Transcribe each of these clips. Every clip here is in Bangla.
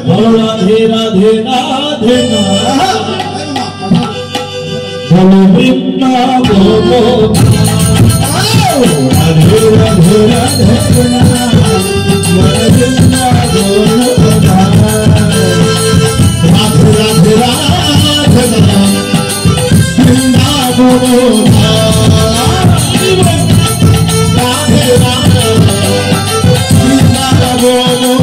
বলো রাধে রাধে রাধে না বলো বৃন্দাবন রাধে রাধে রাধে না বলো বৃন্দাবন রাধে রাধে রাধে না বৃন্দাবন রাধে রাধে বৃন্দাবন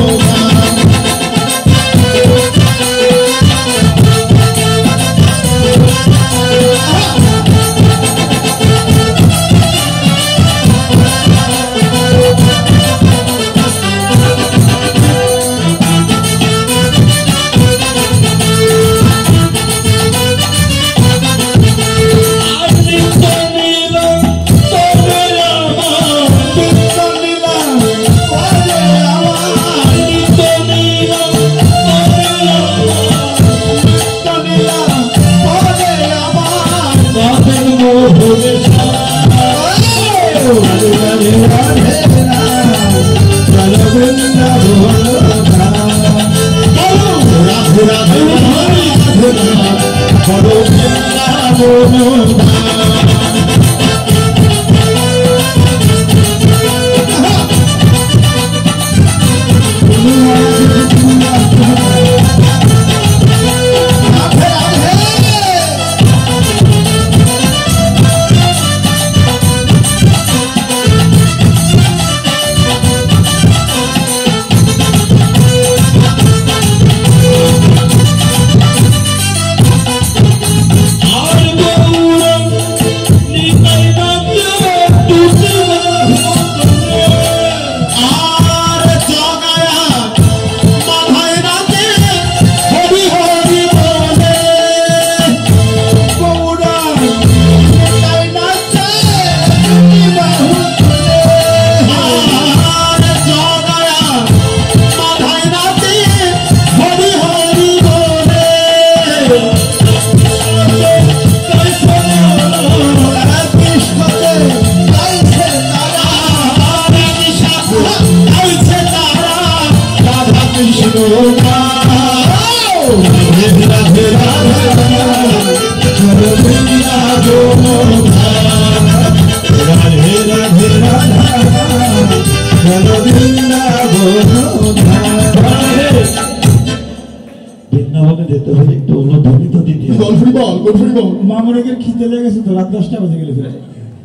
মামুরের খিদে লেগেছে তো রাত 10টা বাজে গেলে ফিরে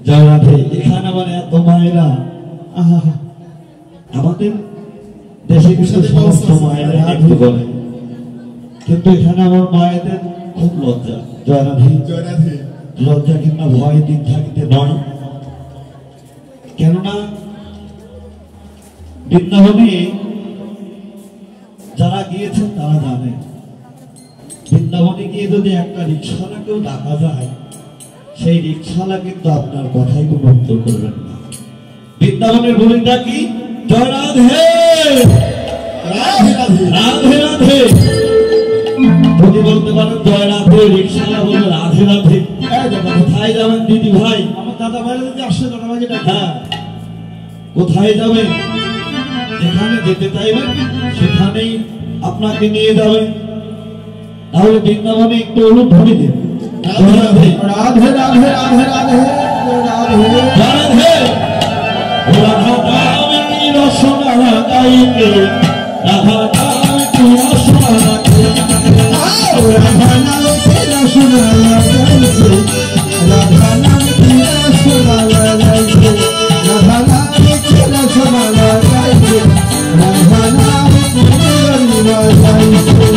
যাও রাধে এখানে মানে এত মায়েরা আমাদের দেশে কিন্তু সমস্ত মায়েরা একটু বলে কিন্তু এখানে আমার মায়েদের খুব লজ্জা জয় রাধে লজ্জা কিংবা ভয় দিক থাকিতে নয় কেননা বৃন্দাবনে যারা গিয়েছেন তারা জানে বৃন্দাবনে গিয়ে যদি একটা রিক্সাওয়ালাকেও ডাকা যায় সেই রিক্সাওয়ালা কিন্তু আপনার কথাই কোনো উত্তর করবেন না বৃন্দাবনের বলিটা কি জয় রাধে রাধে রাধে রাধে যদি বলতে পারেন জয় রাধে রিক্সাওয়ালা বলে রাধে রাধে কোথায় যাবেন দিদি ভাই আমার দাদা ভাই যদি আসে দাদা ভাই হ্যাঁ কোথায় যাবেন যেখানে যেতে চাইবেন সেখানেই আপনাকে নিয়ে যাবে তাহলে বৃন্দাবনে একটু অনুধ্বনি দিন রাধে রাধে রাধে রাধে রাধে রাধে রাধা দামি রসনা গাইতে রাধা দামি রসনা রাধা নামে রসনা গাইতে রাধা নামে রসনা গাইতে রাধা নামে রসনা গাইতে রাধা নামে রসনা গাইতে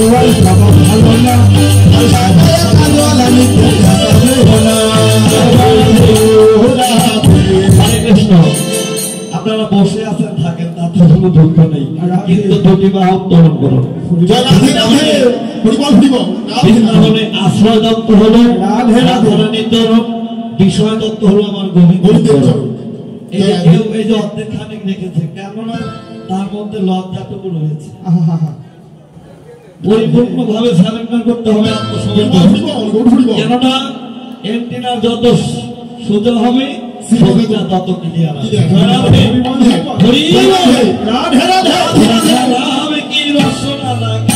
তোমার বাবা ভালো না হরে কৃষ্ণ। আপনারা বসে আছেন থাকেন তাতে কোনো দুঃখ নেই, কিন্তু দুটি বাহু উত্তোলন করুন। বৃন্দাবনে আশ্রয় দত্ত হলো রাধারানীর চরণ, বিষয় দত্ত হলো আমার গোবিন্দের চরণ। এই যে অর্ধেক খানিক রেখেছে, কেননা তার মধ্যে লজ্জাটুকু রয়েছে। পরিপূর্ণ ভাবে সারেন্ডার করতে হবে, আত্মসমর্পণ। কেননা এন্টিনার যত সোজা হবে ছবিটা তত ক্লিয়ার হবে। কি রসনা লাগে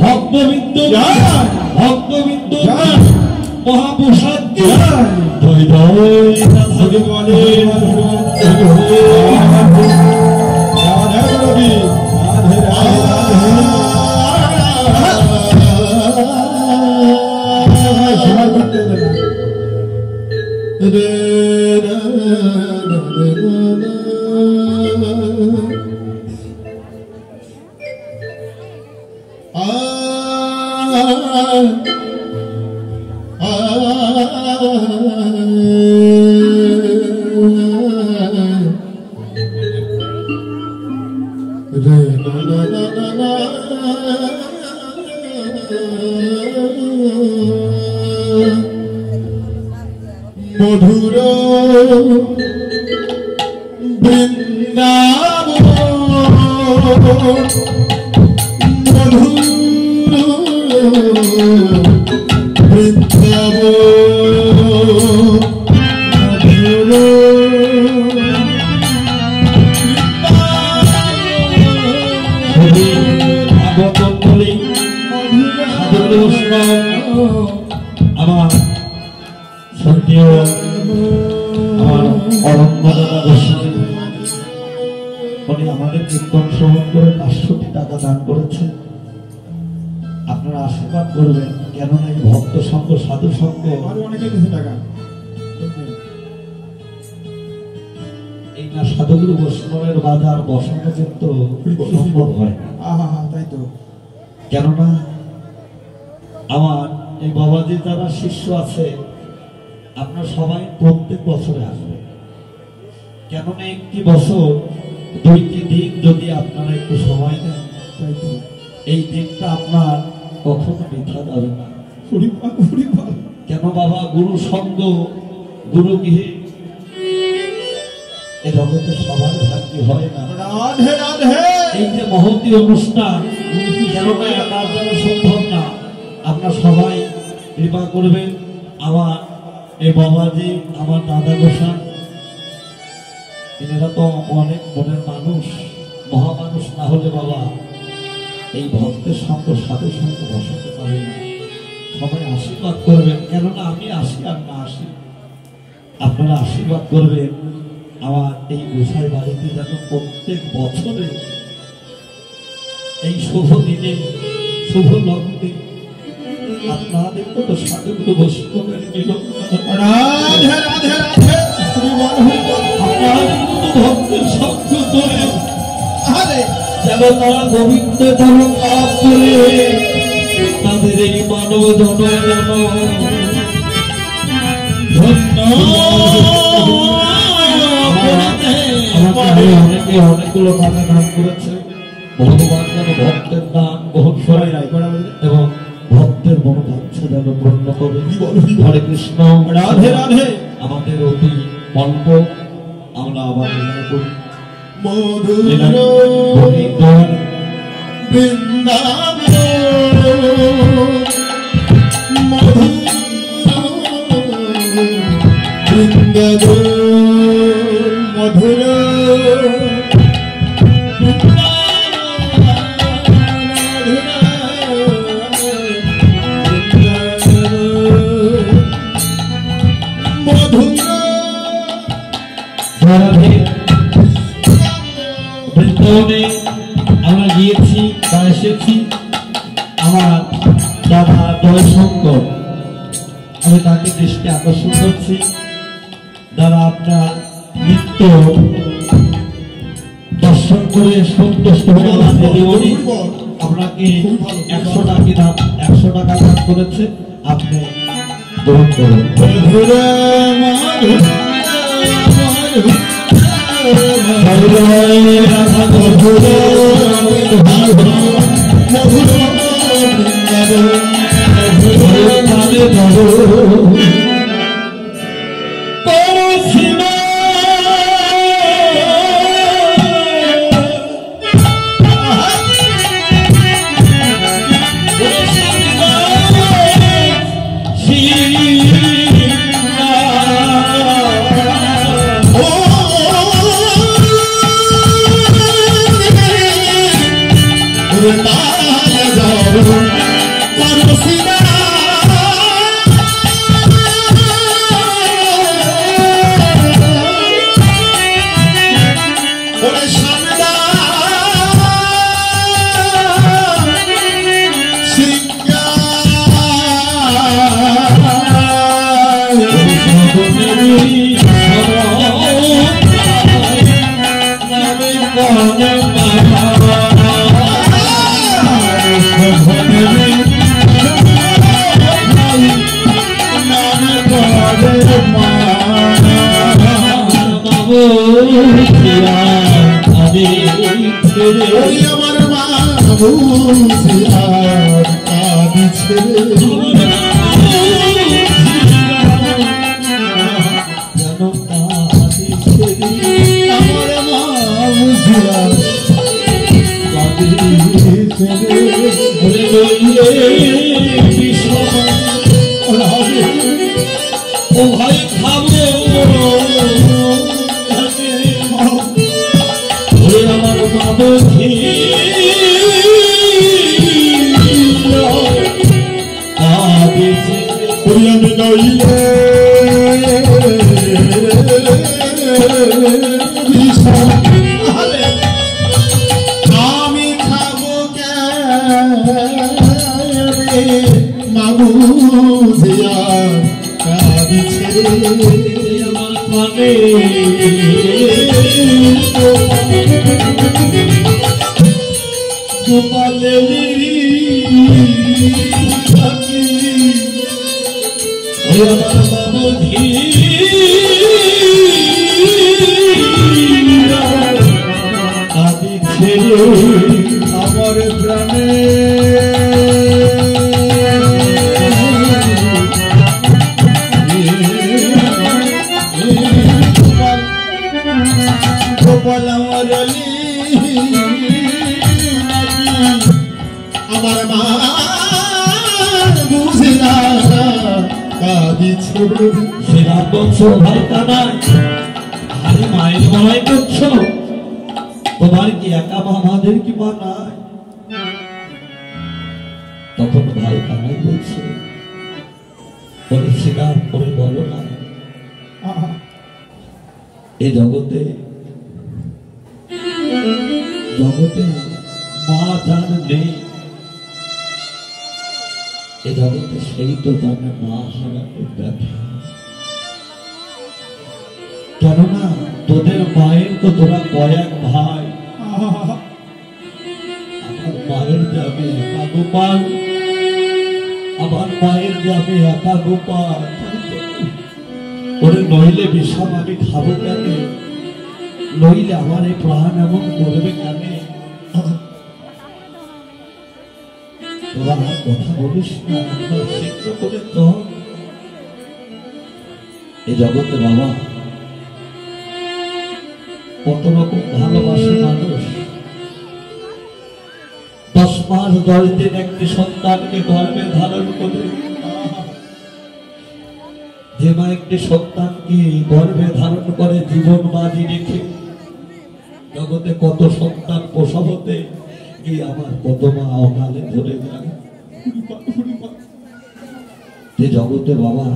ভক্তবৃন্দ ভক্তবৃন্দ মহাপ্রসাদ রাধে বলে সময় করতে দেবে মধুর বৃন্দাবন মধুর আমার সত্যিও আমার অরণ্যদাতা গোস্বামী উনি আমাদের কীর্তন শ্রবণ করে 500 টাকা দান করেছেন। আপনারা আশীর্বাদ করবেন, কেননা এই ভক্ত সঙ্গ সাধু সঙ্গ আরো অনেকে দিয়েছে টাকা এই না সাধুগুরু বৈষ্ণবের বাজার বসানো কিন্তু সম্ভব হয় না। তাই তো, কেননা আমার এই বাবাজি যারা শিষ্য আছে আপনারা সবাই প্রত্যেক বছরে আসবেন, কেননা একটি বছর 2টি দিন যদি আপনারা একটু সময় দেন তাই তো। এই দিনটা আপনার কখনো বৃথা যাবে না। কেন বাবা গুরু সঙ্গ গুরু গৃহে এ জগতে সবার ভাগ্য হয় না। রাধে রাধে। এই যে মহতী অনুষ্ঠান কেননা একার দ্বারা সম্ভব না। আপনারা সবাই কৃপা করবেন। আমার এই বাবাজি আমার দাদা গোসাই এনারা তো অনেক মনের মানুষ, মহামানুষ না হলে বাবা এই ভক্তের সঙ্গ সাধু সঙ্গ বসাতে পারে না। সবাই আশীর্বাদ করবেন, কেননা আমি আসি আর না আসি আপনারা আশীর্বাদ করবেন। আমার এই গোসাই বাড়িতে যেন প্রত্যেক বছরে এই শুভ দিনে শুভ লগ্নে আপনাদের মতো সাধুগুলো বৈষ্ণবের মিলন, রাধে রাধে রাধে। আপনাদের মতো ভক্তের সঙ্গ করে আরে যেন তারা গোবিন্দ ধর্ম লাভ করে তাদের এই মানব জনগণ অনেকে অনেকগুলো টাকা দান করেছে। ভগবান যেন ভক্তের দান গ্রহণ করে এবং ভক্তের মনোবাঞ্ছা যেন পূর্ণ করে। হরে কৃষ্ণ। রাধে রাধে। আমাদের অতি অল্প আমরা আবার লীলা করি। মধুর বৃন্দাবন মধুর বৃন্দাবন মধুর বৃন্দাবনে আমরা গিয়েছি বা এসেছি। আমার দাদা জয়শঙ্কর, আমি তাকে দৃষ্টি আকর্ষণ করছি। দাদা আপনার নৃত্য দর্শন করে সন্তুষ্ট হয়ে আপনাকে 100 টাকা দান করেছে, আপনি গ্রহণ করুন। বুঝিয়া কাঁদে ছেড়ে ওই আমার মা বুঝিয়া কাঁদিছে যেন কাঁদে ছেড়ে আমার মা বুঝিয়া কাঁদিছে ওরে নইলে বিষম ও ভাই খাবো ওরে আমার মাবধি আবেছে ওই আমি নইলে বিষম আমি খাবো কেমনে মাগুজিয়া কাঁদিছে আমার প্রাণে গোপালেরই থাকি ওই আমার মাবধি আদি ছেড়ে আমার প্রাণে গোপাল আমার আমার মা বুঝিলা কাঁদিছে সেরা করছো ভাই কানাই আরে মায়ের বড়াই করছো তোমার কি একা মা আমাদের কি মা নাই তখন ভাই কানাই বলছে বলে স্বীকার করে বলো না এই জগতে মা যার নেই এ জগতে সেই তো জানে মা হারানোর ব্যথা কেননা তোদের মায়ের তো তোরা কয়েক ভাই আমার মায়ের যাবে একা গোপাল আমার মায়ের যাবে একা গোপাল ওরে নইলে বিষম আমি খাবো কেন নইলে আমার এই প্রাণ এমন করবে কেন তোরা আর কথা বলিস না শিক্ষা করে তো এই জগতে বাবা কত রকম ভালোবাসে মানুষ 10 মাস 10 দিন একটি সন্তানকে গর্ভে ধারণ করে যে মা একটি সন্তানকে গর্ভে ধারণ করে জীবন বাজি রেখে জগতে কত সন্তান প্রসব হতে গিয়ে আমার কত মা অকালে ধরে যায় যে জগতে বাবা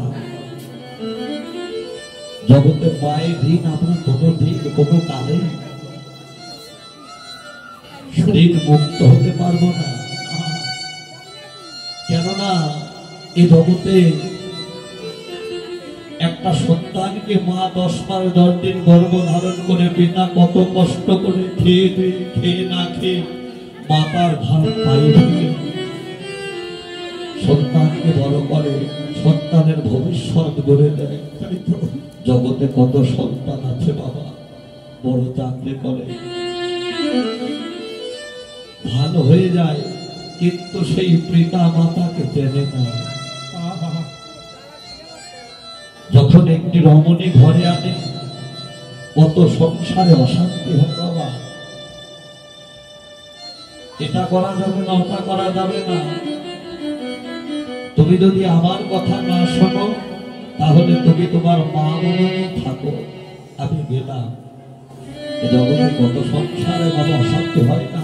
জগতে মায়ের ঋণ আমরা কোনো দিন কোনো কালে ঋণ মুক্ত হতে পারবো না কেননা এই জগতে একটা সন্তানকে মা 10 মাস 10 দিন গর্ভ ধারণ করে পিতা কত কষ্ট করে খেয়ে না খেয়ে মাতার ভার পায়ে দিয়ে সন্তানকে বড় করে সন্তানের ভবিষ্যৎ গড়ে দেয় জগতে কত সন্তান আছে বাবা বড় চাকরি করে ভালো হয়ে যায় কিন্তু সেই পিতা মাতাকে চেনে না যখন একটি রমণী ঘরে আনে কত সংসারে অশান্তি হয় বাবা এটা করা যাবে না ওটা করা যাবে না তুমি যদি আমার কথা না শোনো তাহলে তুমি তোমার মা মনে থাকো আমি গেলাম এ জগতে কত সংসারে বাবা অশান্তি হয় না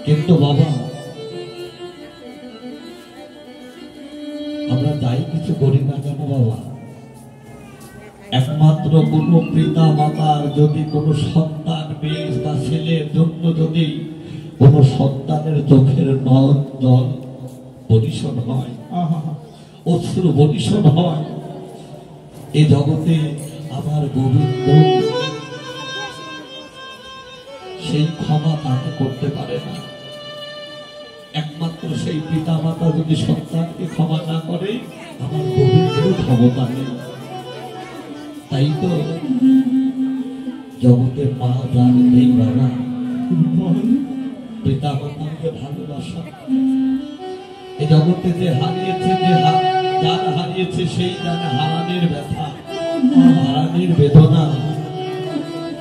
কিন্তু বাবা আমরা যাই কিছু করি না কেন বাবা একমাত্র কোন পিতা মাতার যদি কোনো সন্তান মেয়ে বা ছেলের জন্য যদি কোনো সন্তানের চোখের জল বরিশন হয় অশ্রু বরিশন হয় এই জগতে আমার গোবিন্দ সেই ক্ষমা তাকে করতে পারে না একমাত্র সেই পিতা মাতা যদি সন্তানকে ক্ষমা না করে আমার গোবিন্দের ক্ষমতা নেই তাই তো জগতের মা প্রাণ নেই বাবা, পিতা মাতাকে ভালোবাসা এই জগতে যে হারিয়েছে, যার হারিয়েছে সেই জানে হারানোর ব্যথা, হারানোর বেদনা।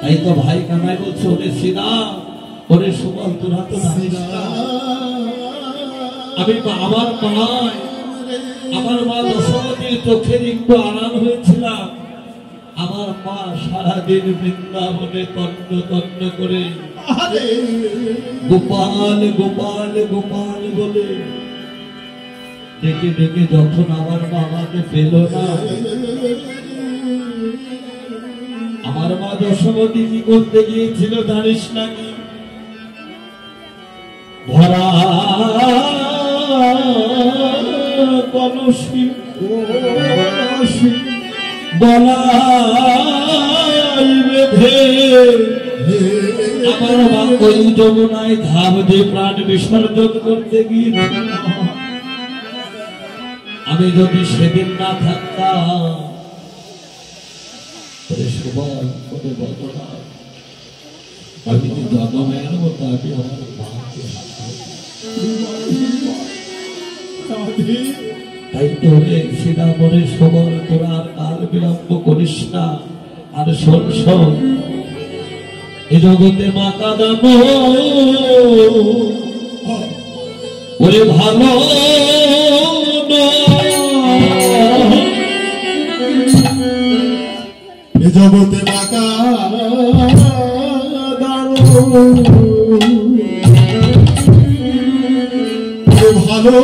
তাই তো ভাই কানাই বলছে, ওরে শ্রীরাম, ওরে সুবল, তোরা তো জানিস না আমি আমার মায়, আমার মা দশমতীর চোখের একটু আড়াল হয়েছিলাম। আমার মা সারাদিন বৃন্দাবনে তন্ন তন্ন করে গোপাল গোপাল গোপাল বলে ডেকে ডেকে যখন আমার বাবাকে পেল না, আমার মা দশমতী কি করতে গিয়েছিল জানিস নাকি? ভরা কলসি বলাই বেঁধে আমার মা ওই যমুনায় ধাপ দিয়ে প্রাণ বিসর্জন করতে গিয়েছিল। আমি যদি সেদিন না থাকতাম, আমি যদি জন্মের মতো আমি আমার মাকে তাই তো শ্রীরামরে সবর, তোরা আর কাল বিলম্ব করিস না। আর শোন শোন, এ জগতে মা কাঁদানো ওরে ভালো এ জগতে বাঁকা ভালো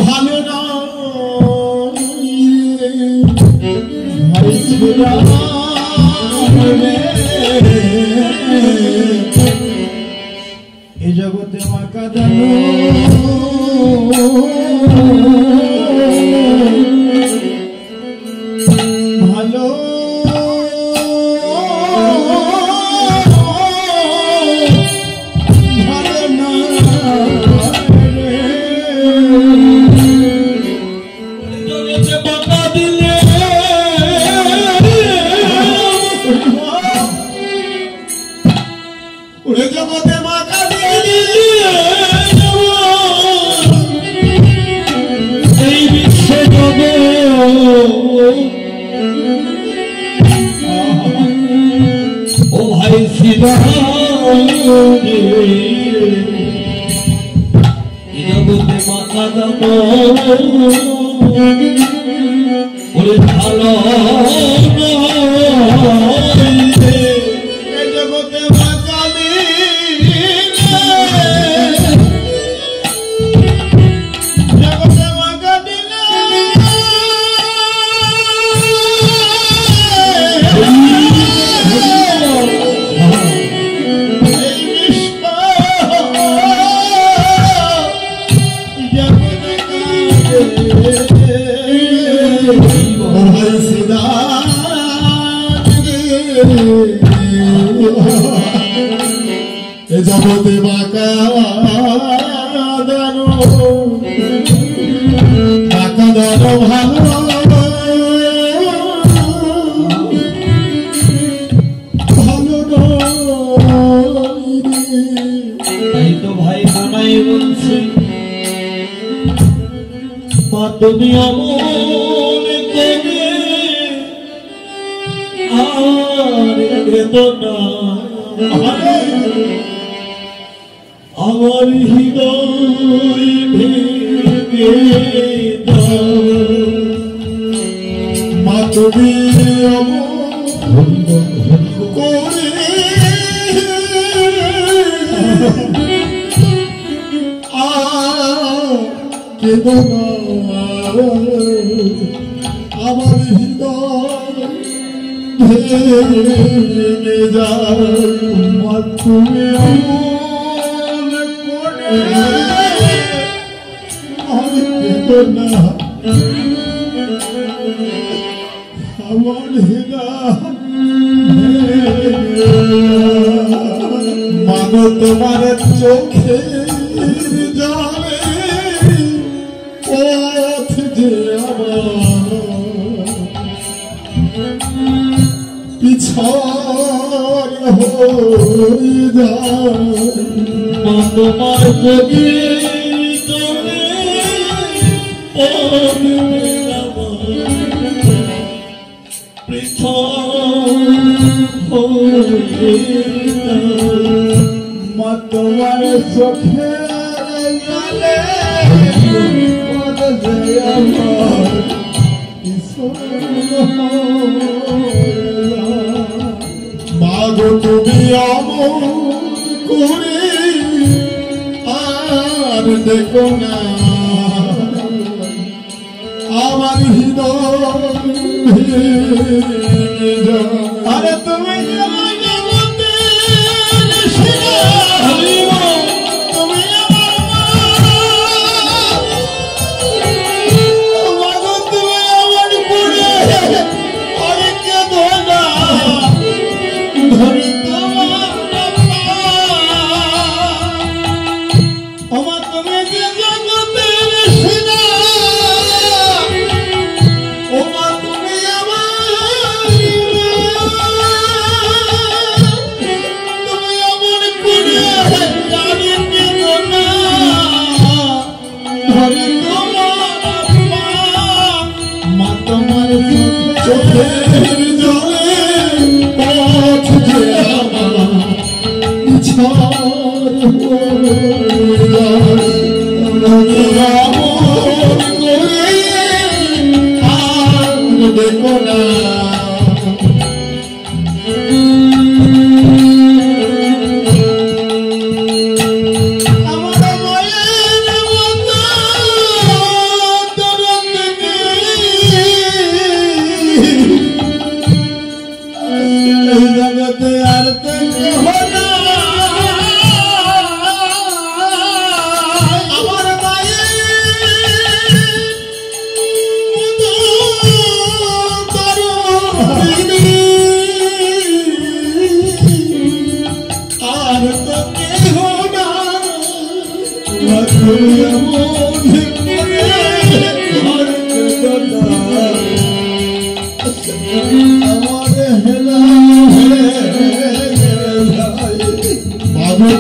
ভালো না এ জগতে মাকা জানো ভালো ভালো না বাঁকা দিলে ওরে জগতে মাকা এই বিশ্বে জগৎ ও ভাই শ্রীরাম, জগতে মাথা দাম ওরে ভালো জগতে মাকা জগতে মাকা দিলে জগতে বাঁকা দানো বাঁকা দানো ভালো ভালো তাই তো ভাই কানাই বলছে, মা তুমি অমন করে আর বেদনা আমার হৃদয় ভেঙে দাও। মা তুমি করে কেদো আমার হৃদয় ভেঙে যাও। মা তুমি আমার হৃদয় মানো তোমার চোখে জলে পথ যে আমার পিছন হয়ে যায় তোমার কবি জলে পথ মা তোমার চোখে গেলে মাগো তুমি আমল করে আর দেখো না আমার হৃদয় আরে তুমি চোখের জলে পথ যে আমার পিছন করে আর দেখো না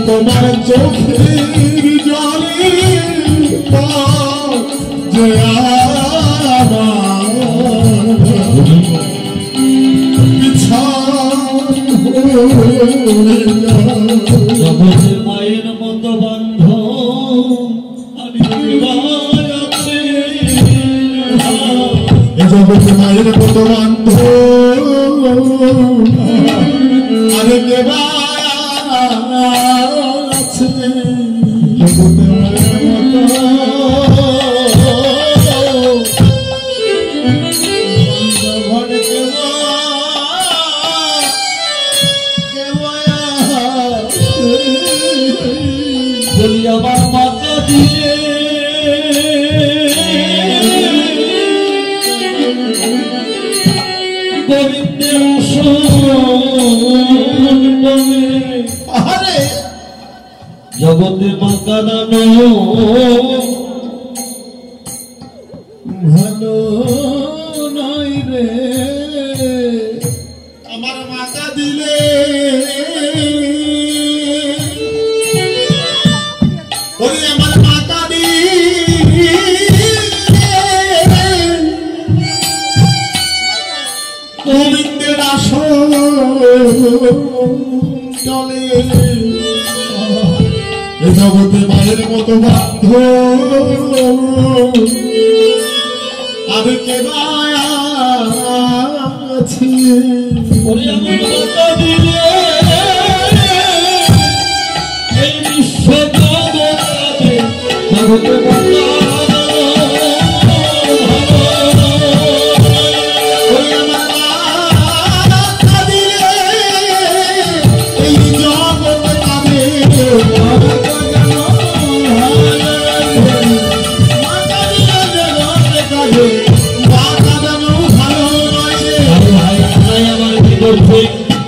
তোমার চোখের জলে যে জগতের মায়ের মতো বান্ধ আছে জগতে মায়ের মতো বান্ধ আরে দেবা আছে জগতে মায়ের বলি আমার মাতা দিয়ে গোবিন্দের আরে জগতে মাতা দানো ভালো নয় রে আমার মাতা দিলে ওরে আমার মাতা দিলে গোবিন্দের আসন চলে এ জগতে মায়ের মতো বাধ্য আমি কে আছি ওরে আমার মাতা দিলে এই বিশ্ব জগতে জগতে মাতা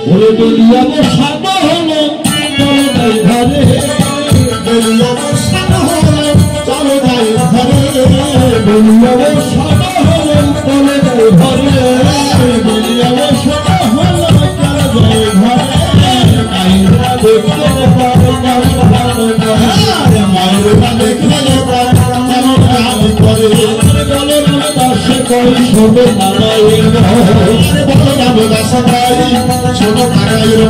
ওরে বলিয়া সাদা হলো ঘরে সাদা হলো চলো যাই ঘরে বলিয়াবে সাদা হলো চলে যায় ঘরে বলিয়াবে সাদা হলো চলো যাই ঘরে আইরা দেখতে পারে কেমন ভালো করে মায়ের কানে খেলে কেমন কাজ করে বলে দাসে কই শোনো নারায়ণ বলো যাবো দাস ভাই ছোট কাকাইয়ের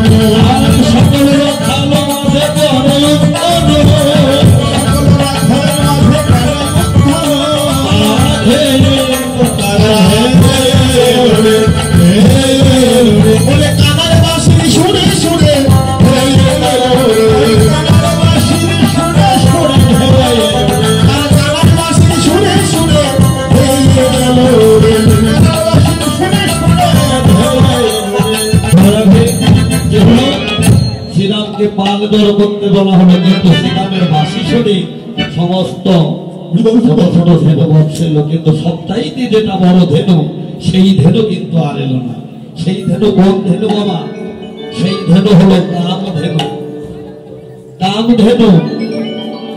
আর সকলের ভালো মাঝে করে বলে কানার বাসি শুনে শুনে কানার বাসি শুনে শুনে শ্রীরামকে পাল দর করতে বলা হলো, কিন্তু শ্রীরামের বাসি শুনে সমস্ত ছোট ছোট ধেনু বৎসেল, কিন্তু সবচাইতে যেটা বড় ধেনু, সেই ধেনু কিন্তু আর এলো না। সেই ধেনু কোন ধেনু বাবা? সেই ধেনু হলো কামধেনু। কামধেনু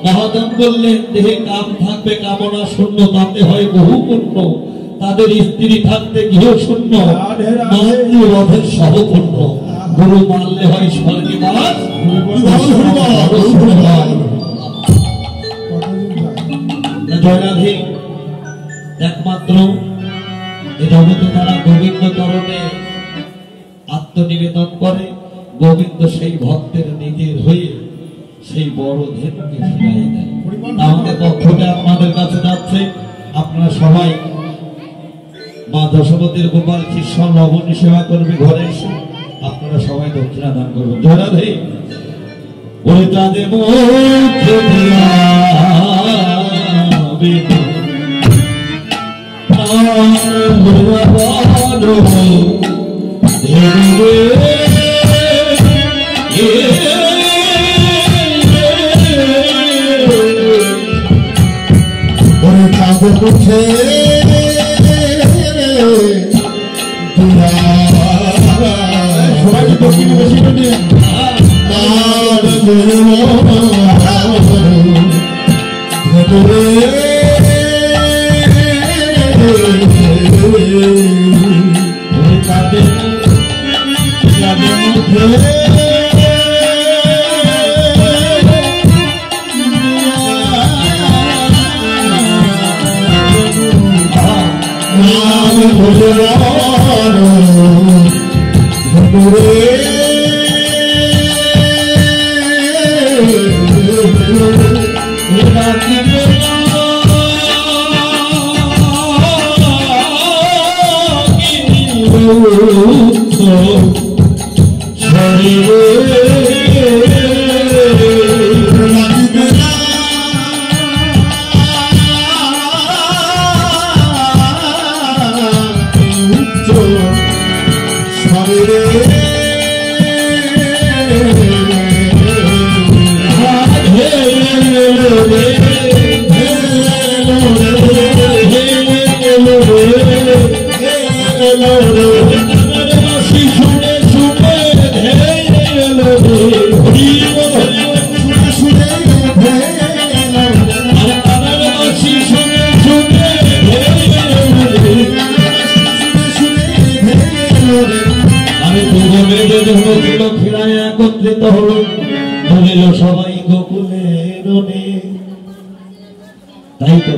মহাজন বললেন, দেহে কাম থাকবে কামনা শূন্য, তাতে হয় বহু পুণ্য। তাদের স্ত্রী থাকতে গৃহ শূন্য, মাতৃবধের সহপূর্ণ। গুরু মানলে হয় স্বর্গে বাস, জয়রাধে একমাত্র এ জগতে তারা গোবিন্দ চরণে আত্মনিবেদন করে। গোবিন্দ সেই ভক্তের নিজের হয়ে সেই বড় ধেনুকে ফিরাই দেয়। আমাদের পক্ষে আপনাদের কাছে যাচ্ছে, আপনারা সবাই মা দশমতির গোপাল কৃষ্ণ লবণী সেবা করবে। ঘরে এসে আপনারা সবাই দক্ষিণা দান করবেন। জয়রাধে ওই তাদের মুখে দিয়া উঠে সবাইকে দক্ষিণে বেশি নিয়ে একত্রিত হল, বলিল সবাই গোকুলের রনে। তাই তো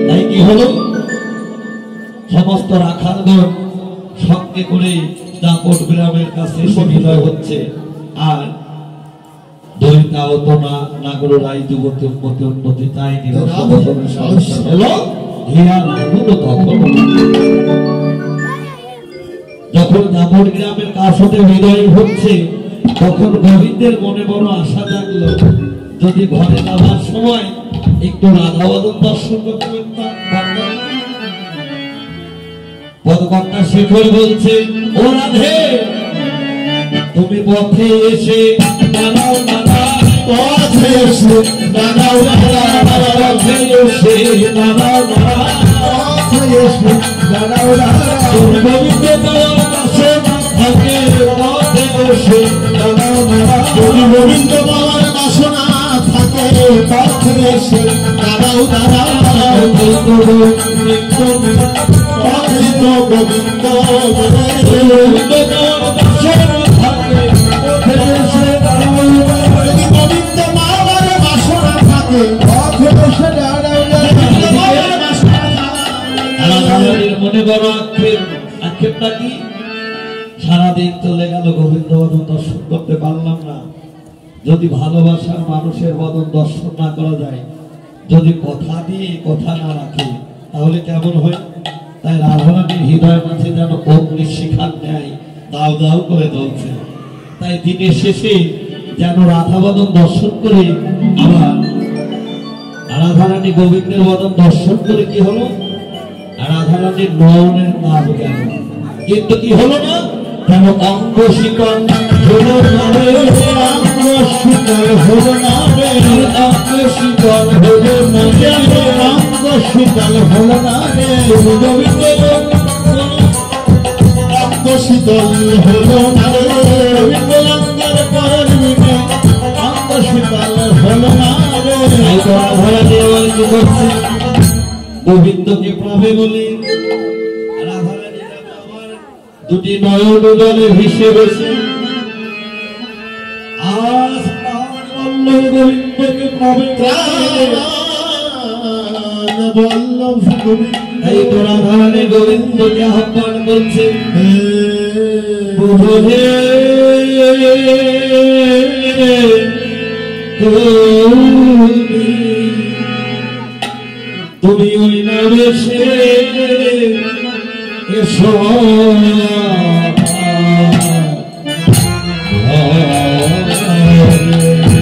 তাই কি হলো, সমস্ত রাখালগণ সঙ্গে করে দাপট গ্রামের কাছে এসে বিদায় হচ্ছে। আর দৈতা হতো না, নাগর রায় যুবতী উন্নতি উন্নতি তাই নিল যখন দাপট গ্রামের কাছ হতে বিদায় হচ্ছে, তখন গোবিন্দের মনে বড় আশা জাগলো, যদি ঘরে যাওয়ার সময় একটু রাধাবদন দর্শন করতে পারতাম। পদকর্তা শেখর বলছে, ও রাধে তুমি পথে এসে দাঁড়াও দাঁড়া, পথে এসে দাঁড়াও দাঁড়া, পথে এসে দাঁড়াও দাঁড়া, পথে এসে দাঁড়াও দাঁড়া, গোবিন্দ তোমার কাছে থাকে এসে দাঁড়াও দাঁড়াও যদি গোবিন্দ বাবার বাসনা থাকে পথে এসে দাঁড়াও দাঁড়াও পথে তো গোবিন্দ যদি গোবিন্দ বাবার বাসনা থাকে পথে এসে দাঁড়াও রাধারানীর মনে বড় আক্ষেপটা কি? সারাদিন চলে গেল, গোবিন্দ বদন দর্শন করতে পারলাম না। যদি ভালোবাসার মানুষের বদন দর্শন না করা যায়, যদি কথা দিয়ে কথা না রাখে, তাহলে কেমন হয়? তাই রাধারানীর হৃদয় মাঝে যেন অগ্নি শিখার ন্যায় দাও দাও করে জ্বলছে। তাই দিনের শেষে যেন রাধা বদন দর্শন করে আবার রাধারানী গোবিন্দের বদন দর্শন করে কি হলো? রাধারানীর নয়নের নাম গেল, কিন্তু কি হলো না? কেন অঙ্গ শিকল হলো না রে, অঙ্গ শিকল হলো না রে, অঙ্গ শিকল হলো না রে, অঙ্গ শিকল হলো না রে, গোবিন্দ অঙ্গ শীতল হলো না রে, গোবিন্দ অঙ্গের পরের মিটে অঙ্গ শিকল হলো না রে। এই তো রাধারানী আমার কি করছে? গোবিন্দকে পাবে বলে রাধারানী আমার দুটি নয়ন জলে ভেসে গেছে। আজ প্রাণ বল্লভ গোবিন্দকে পাবে, বল্লভ গোবিন্দ এই তো রাধারানী গোবিন্দকে আহ্বান করছে, প্রভু হে তুমি ওই নামে সে এসো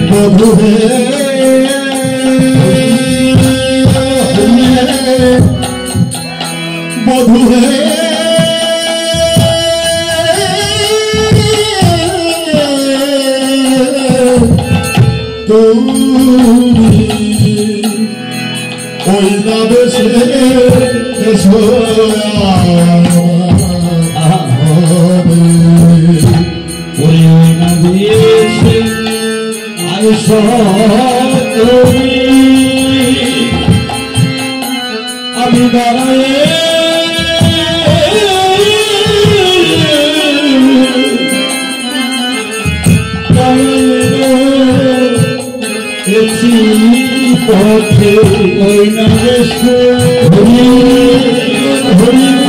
প্রভু হে বধু হে তুমি ওই নামে সে এসো ওই নামে সে আইসো তুমি, আমি দাঁড়ায় পথে ওই নামে হরি হরি